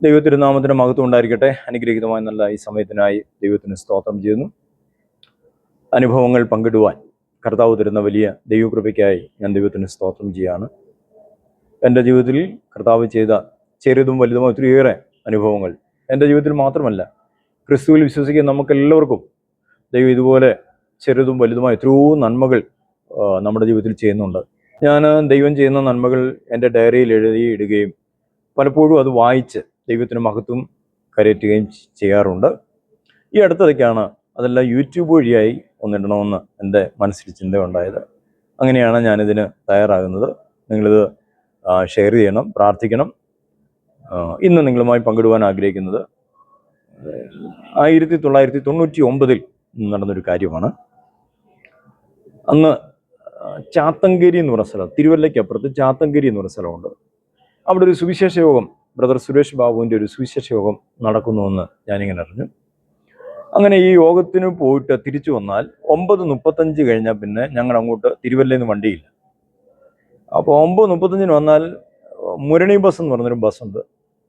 ദൈവത്തിരുനാമത്തിന് മഹത്വം ഉണ്ടായിരിക്കട്ടെ. അനുഗ്രഹീതമായ നല്ല ഈ സമയത്തിനായി ദൈവത്തിന് സ്തോത്രം ചെയ്യുന്നു. അനുഭവങ്ങൾ പങ്കിടുവാൻ കർത്താവ് തരുന്ന വലിയ ദൈവകൃപയ്ക്കായി ഞാൻ ദൈവത്തിന് സ്തോത്രം ചെയ്യുകയാണ്. എൻ്റെ ജീവിതത്തിൽ കർത്താവ് ചെയ്ത ചെറുതും വലുതും ഒത്തിരിയേറെ അനുഭവങ്ങൾ എൻ്റെ ജീവിതത്തിൽ മാത്രമല്ല, ക്രിസ്തുവിൽ വിശ്വസിക്കുന്ന നമുക്കെല്ലാവർക്കും ദൈവം ഇതുപോലെ ചെറുതും വലുതുമായ എത്രയോ നന്മകൾ നമ്മുടെ ജീവിതത്തിൽ ചെയ്യുന്നുണ്ട്. ഞാൻ ദൈവം ചെയ്യുന്ന നന്മകൾ എൻ്റെ ഡയറിയിൽ എഴുതിയിടുകയും പലപ്പോഴും അത് വായിച്ച് ദൈവത്തിന് മഹത്വം കരയറ്റുകയും ചെയ്യാറുണ്ട്. ഈ അടുത്തിടയ്ക്കാണ് അതെല്ലാം യൂട്യൂബ് വഴിയായി ഒന്നിടണമെന്ന് എൻ്റെ മനസ്സിൽ ചിന്തയുണ്ടായത്. അങ്ങനെയാണ് ഞാനിതിന് തയ്യാറാകുന്നത്. നിങ്ങളിത് ഷെയർ ചെയ്യണം, പ്രാർത്ഥിക്കണം. ഇന്ന് നിങ്ങളുമായി പങ്കിടുവാൻ ആഗ്രഹിക്കുന്നത് 1999 നടന്നൊരു കാര്യമാണ്. അന്ന് ചാത്തങ്കേരി എന്ന് പറഞ്ഞ സ്ഥലം, തിരുവല്ലയ്ക്കപ്പുറത്ത് ചാത്തങ്കേരി എന്ന് പറഞ്ഞ സ്ഥലമുണ്ട്. അവിടെ ഒരു സുവിശേഷ യോഗം, ബ്രദർ സുരേഷ് ബാബുവിൻ്റെ ഒരു സുവിശേഷ യോഗം നടക്കുന്നുവെന്ന് ഞാനിങ്ങനെ അറിഞ്ഞു. അങ്ങനെ ഈ യോഗത്തിന് പോയിട്ട് തിരിച്ചു വന്നാൽ 9:35 കഴിഞ്ഞാൽ പിന്നെ ഞങ്ങൾ അങ്ങോട്ട് തിരുവല്ലയിൽ നിന്ന് വണ്ടിയില്ല. അപ്പോൾ 9:35 വന്നാൽ മുരണി ബസ് എന്ന് പറഞ്ഞൊരു ബസ്സുണ്ട്.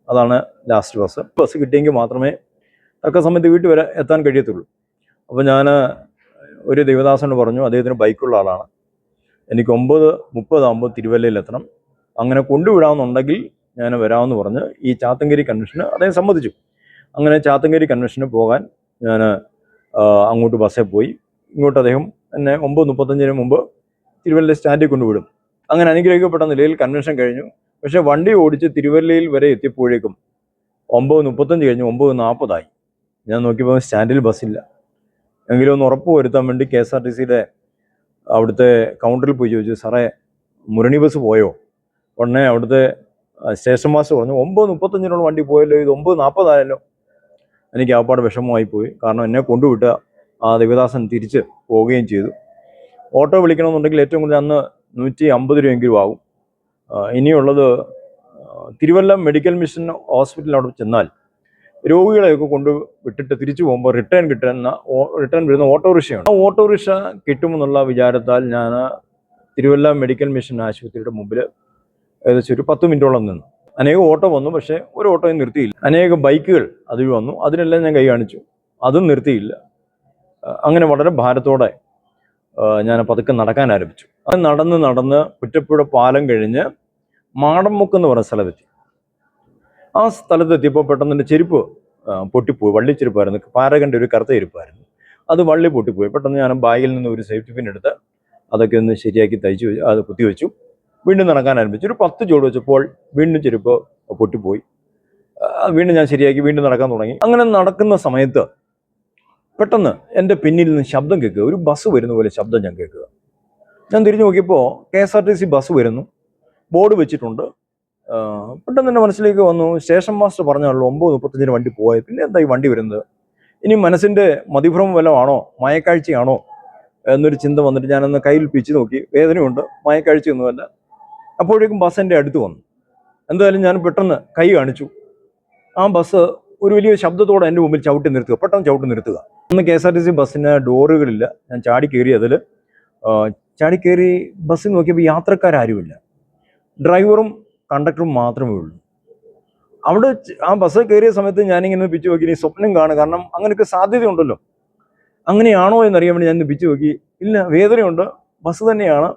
അതാണ് ലാസ്റ്റ് ബസ്. ബസ് കിട്ടിയെങ്കിൽ മാത്രമേ തക്ക സമയത്ത് വീട്ടിൽ വരെ എത്താൻ കഴിയത്തുള്ളൂ. അപ്പോൾ ഞാൻ ഒരു ദൈവദാസനോട് പറഞ്ഞു, അദ്ദേഹത്തിന് ബൈക്കുള്ള ആളാണ്, എനിക്ക് 9:30 തിരുവല്ലയിൽ എത്തണം, അങ്ങനെ കൊണ്ടുവിടാമെന്നുണ്ടെങ്കിൽ ഞാൻ വരാമെന്ന് പറഞ്ഞ് ഈ ചാത്തങ്കേരി കൺവെൻഷന് അദ്ദേഹം സമ്മതിച്ചു. അങ്ങനെ ചാത്തങ്കേരി കൺവെൻഷന് പോകാൻ ഞാൻ അങ്ങോട്ട് ബസ്സിൽ പോയി. ഇങ്ങോട്ട് അദ്ദേഹം എന്നെ 9:35 മുമ്പ് തിരുവല്ല സ്റ്റാൻഡിൽ കൊണ്ടുവിടും. അങ്ങനെ അനുഗ്രഹിക്കപ്പെട്ട നിലയിൽ കൺവെൻഷൻ കഴിഞ്ഞു. പക്ഷേ വണ്ടി ഓടിച്ച് തിരുവല്ലയിൽ വരെ എത്തിയപ്പോഴേക്കും 9:35 കഴിഞ്ഞ് 9:40 ഞാൻ നോക്കിയപ്പോൾ സ്റ്റാൻഡിൽ ബസ്സില്ല. എങ്കിലും ഒന്ന് ഉറപ്പ് വരുത്താൻ വേണ്ടി KSRTCയുടെ അവിടുത്തെ കൗണ്ടറിൽ പോയി ചോദിച്ചു, സാറേ മുരണി ബസ് പോയോ? ഉടനെ അവിടുത്തെ സ്റ്റേഷൻ മാസ്റ്റർ പറഞ്ഞു, 9:35 വണ്ടി പോയല്ലോ, ഇത് 9:40 എനിക്ക് ആപ്പാട് വിഷമമായി പോയി. കാരണം എന്നെ കൊണ്ടുവിട്ട ആ ദേവദാസൻ തിരിച്ച് പോവുകയും ചെയ്തു. ഓട്ടോ വിളിക്കണമെന്നുണ്ടെങ്കിൽ ഏറ്റവും കൂടുതൽ അന്ന് 150 രൂപയെങ്കിലും ആകും. ഇനിയുള്ളത് തിരുവല്ല മെഡിക്കൽ മിഷൻ ഹോസ്പിറ്റലിൽ അവിടെ ചെന്നാൽ രോഗികളെയൊക്കെ കൊണ്ട് വിട്ടിട്ട് തിരിച്ചു പോകുമ്പോൾ റിട്ടേൺ വരുന്ന ഓട്ടോറിക്ഷയാണ്. ആ ഓട്ടോറിക്ഷ കിട്ടുമെന്നുള്ള വിചാരത്താൽ ഞാൻ തിരുവല്ല മെഡിക്കൽ മിഷൻ ആശുപത്രിയുടെ മുമ്പിൽ ഏകദേശം ഒരു 10 മിനിറ്റോളം നിന്നു. അനേകം ഓട്ടോ വന്നു, പക്ഷേ ഒരു ഓട്ടോയും നിർത്തിയില്ല. അനേകം ബൈക്കുകൾ അതിൽ വന്നു, അതിനെല്ലാം ഞാൻ കൈ കാണിച്ചു, അതും നിർത്തിയില്ല. അങ്ങനെ വളരെ ഭാരത്തോടെ ഞാൻ പതുക്കെ നടക്കാൻ ആരംഭിച്ചു. അത് നടന്ന് കുറ്റപ്പുഴ പാലം കഴിഞ്ഞ് മാടമുക്ക് എന്ന് പറഞ്ഞ സ്ഥലത്തെത്തി. ആ സ്ഥലത്തെത്തിയപ്പോൾ പെട്ടെന്ന് എൻ്റെ ചെരുപ്പ് പൊട്ടിപ്പോയി. വള്ളിച്ചെരുപ്പായിരുന്നു, പാരകൻ്റെ ഒരു കറുത്ത ചെരുപ്പായിരുന്നു. അത് വള്ളി പൊട്ടിപ്പോയി. പെട്ടെന്ന് ഞാൻ ബാഗിൽ നിന്ന് ഒരു സേഫ്റ്റി പിൻ എടുത്ത് അതൊക്കെ ഒന്ന് ശരിയാക്കി തയ്ച്ചു, അത് കുത്തിവെച്ചു. വീണ്ടും നടക്കാൻ ആരംഭിച്ചു. ഒരു 10 ചുവട് വെച്ചപ്പോൾ വീണ്ടും ചെരുപ്പ് പൊട്ടിപ്പോയി. വീണ്ടും ഞാൻ ശരിയാക്കി വീണ്ടും നടക്കാൻ തുടങ്ങി. അങ്ങനെ നടക്കുന്ന സമയത്ത് പെട്ടെന്ന് എൻ്റെ പിന്നിൽ നിന്ന് ശബ്ദം കേൾക്കുക, ഒരു ബസ് വരുന്ന പോലെ ശബ്ദം ഞാൻ കേൾക്കുക. ഞാൻ തിരിഞ്ഞു നോക്കിയപ്പോൾ KSRTC ബസ് വരുന്നു, ബോർഡ് വെച്ചിട്ടുണ്ട്. പെട്ടെന്ന് എൻ്റെ മനസ്സിലേക്ക് വന്നു, സ്റ്റേഷൻ മാസ്റ്റർ പറഞ്ഞാണല്ലോ 9:35 വണ്ടി പോയത്, പിന്നെ എന്താ ഈ വണ്ടി വരുന്നത്? ഇനി മനസ്സിൻ്റെ മതിഭ്രമം വല്ലതാണോ, മയക്കാഴ്ചയാണോ എന്നൊരു ചിന്ത വന്നിട്ട് ഞാനൊന്ന് കയ്യിൽ പിച്ച് നോക്കി. വേദനയുണ്ട്, മയക്കാഴ്ചയൊന്നുമല്ല. അപ്പോഴേക്കും ബസ് എൻ്റെ അടുത്ത് വന്നു. എന്തായാലും ഞാൻ പെട്ടെന്ന് കൈ കാണിച്ചു. ആ ബസ് ഒരു വലിയ ശബ്ദത്തോടെ എൻ്റെ മുമ്പിൽ പെട്ടെന്ന് ചവിട്ടി നിർത്തുക. അന്ന് KSRTC ബസ്സിന് ഡോറുകളില്ല. ഞാൻ ചാടി കയറി ബസ്സിൽ നോക്കിയപ്പോൾ യാത്രക്കാരുമില്ല, ഡ്രൈവറും കണ്ടക്ടറും മാത്രമേ ഉള്ളൂ. അവിടെ ആ ബസ് കയറിയ സമയത്ത് ഞാനിങ്ങനെ പിച്ച് നോക്കി, ഇനി സ്വപ്നം കാണുക, കാരണം അങ്ങനെയൊക്കെ സാധ്യതയുണ്ടല്ലോ. അങ്ങനെയാണോ എന്നറിയാൻ വേണ്ടി ഞാൻ പിച്ച് നോക്കി. ഇല്ല, വേദനയുണ്ട്, ബസ് തന്നെയാണ്.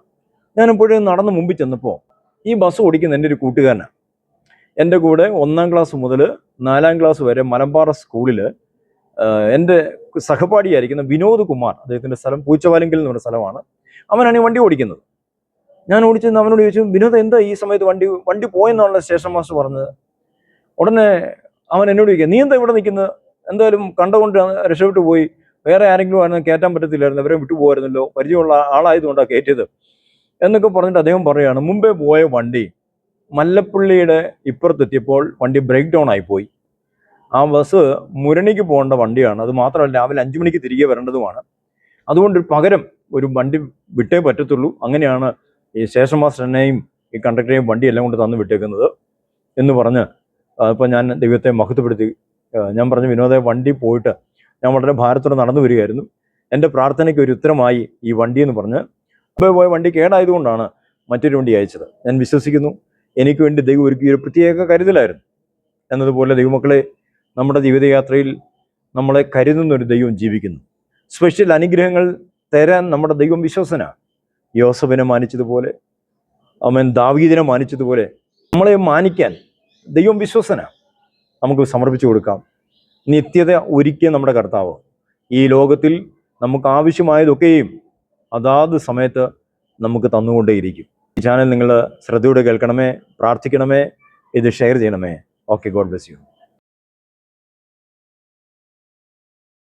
ഞാനിപ്പോഴും നടന്ന് മുമ്പിൽ ചെന്നപ്പോൾ ഈ ബസ് ഓടിക്കുന്ന എൻ്റെ ഒരു കൂട്ടുകാരനാണ്. എൻ്റെ കൂടെ 1ാം ക്ലാസ് മുതൽ 4ാം ക്ലാസ് വരെ മലമ്പാറ സ്കൂളിൽ എൻ്റെ സഹപാഠിയായിരിക്കുന്ന വിനോദ് കുമാർ, അദ്ദേഹത്തിൻ്റെ സ്ഥലം പൂച്ചവാലിങ്കൽ എന്ന് പറഞ്ഞ സ്ഥലമാണ്. അവനാണ് ഈ വണ്ടി ഓടിക്കുന്നത്. ഞാൻ ഓടിച്ചെന്ന് അവനോട് ചോദിച്ചു, വിനോദ് എന്താ ഈ സമയത്ത് വണ്ടി പോയെന്നാണല്ലോ സ്റ്റേഷൻ മാസ്റ്റർ പറഞ്ഞത്. ഉടനെ അവൻ എന്നോട് ചോദിക്കുക, നീ എന്താ ഇവിടെ നിൽക്കുന്നത്? എന്തായാലും കണ്ടുകൊണ്ട് രക്ഷപ്പെട്ടു പോയി, വേറെ ആരെങ്കിലും ആയിരുന്നു കയറ്റാൻ പറ്റത്തില്ലായിരുന്നു, അവരെ വിട്ടുപോകായിരുന്നല്ലോ, പരിചയമുള്ള ആളായതുകൊണ്ടാണ് കയറ്റിയത് എന്നൊക്കെ പറഞ്ഞിട്ട് അദ്ദേഹം പറയുകയാണ്, മുമ്പേ പോയ വണ്ടി മല്ലപ്പള്ളിയുടെ ഇപ്പുറത്തെത്തിയപ്പോൾ വണ്ടി ബ്രേക്ക് ഡൗൺ ആയിപ്പോയി. ആ ബസ് മുരണിക്ക് പോകേണ്ട വണ്ടിയാണ്. അത് മാത്രമല്ല രാവിലെ 5 മണിക്ക് തിരികെ വരേണ്ടതുമാണ്. അതുകൊണ്ട് പകരം ഒരു വണ്ടി വിട്ടേ പറ്റത്തുള്ളൂ. അങ്ങനെയാണ് ഈ സ്റ്റേഷൻ മാസ്റ്ററിനെയും ഈ കണ്ടക്ടറെയും വണ്ടിയെല്ലാം കൊണ്ട് തന്നു വിട്ടേക്കുന്നത് എന്ന് പറഞ്ഞ് അപ്പോൾ ഞാൻ ദൈവത്തെ മഹത്വപ്പെടുത്തി. ഞാൻ പറഞ്ഞു, വിനോദ വണ്ടി പോയിട്ട് ഞാൻ വളരെ ഭാരത്തോടെ നടന്നു വരികയായിരുന്നു, എൻ്റെ പ്രാർത്ഥനയ്ക്ക് ഒരു ഉത്തരമായി ഈ വണ്ടി എന്ന് പറഞ്ഞ്. മുമ്പേ പോയ വണ്ടി കേടായതുകൊണ്ടാണ് മറ്റൊരു വണ്ടി അയച്ചത്. ഞാൻ വിശ്വസിക്കുന്നു എനിക്ക് വേണ്ടി ദൈവം ഒരുക്കിയ ഒരു പ്രത്യേക കരുതലായിരുന്നു. എന്നതുപോലെ ദൈവമക്കളെ, നമ്മുടെ ജീവിതയാത്രയിൽ നമ്മളെ കരുതുന്ന ഒരു ദൈവം ജീവിക്കുന്നു. സ്പെഷ്യൽ അനുഗ്രഹങ്ങൾ തരാൻ നമ്മുടെ ദൈവം വിശ്വസനാണ്. യോസഫിനെ മാനിച്ചതുപോലെ, ദാവീദിനെ മാനിച്ചതുപോലെ നമ്മളെ മാനിക്കാൻ ദൈവം വിശ്വസനാണ്. നമുക്ക് സമർപ്പിച്ചു കൊടുക്കാം. നിത്യത ഒരുക്കിയ നമ്മുടെ കർത്താവ് ഈ ലോകത്തിൽ നമുക്ക് ആവശ്യമായതൊക്കെയും അതാത് സമയത്ത് നമുക്ക് തന്നുകൊണ്ടേയിരിക്കും. ഈ ചാനൽ നിങ്ങൾ ശ്രദ്ധയോടെ കേൾക്കണമേ, പ്രാർത്ഥിക്കണമേ, ഇത് ഷെയർ ചെയ്യണമേ. Okay, God bless you.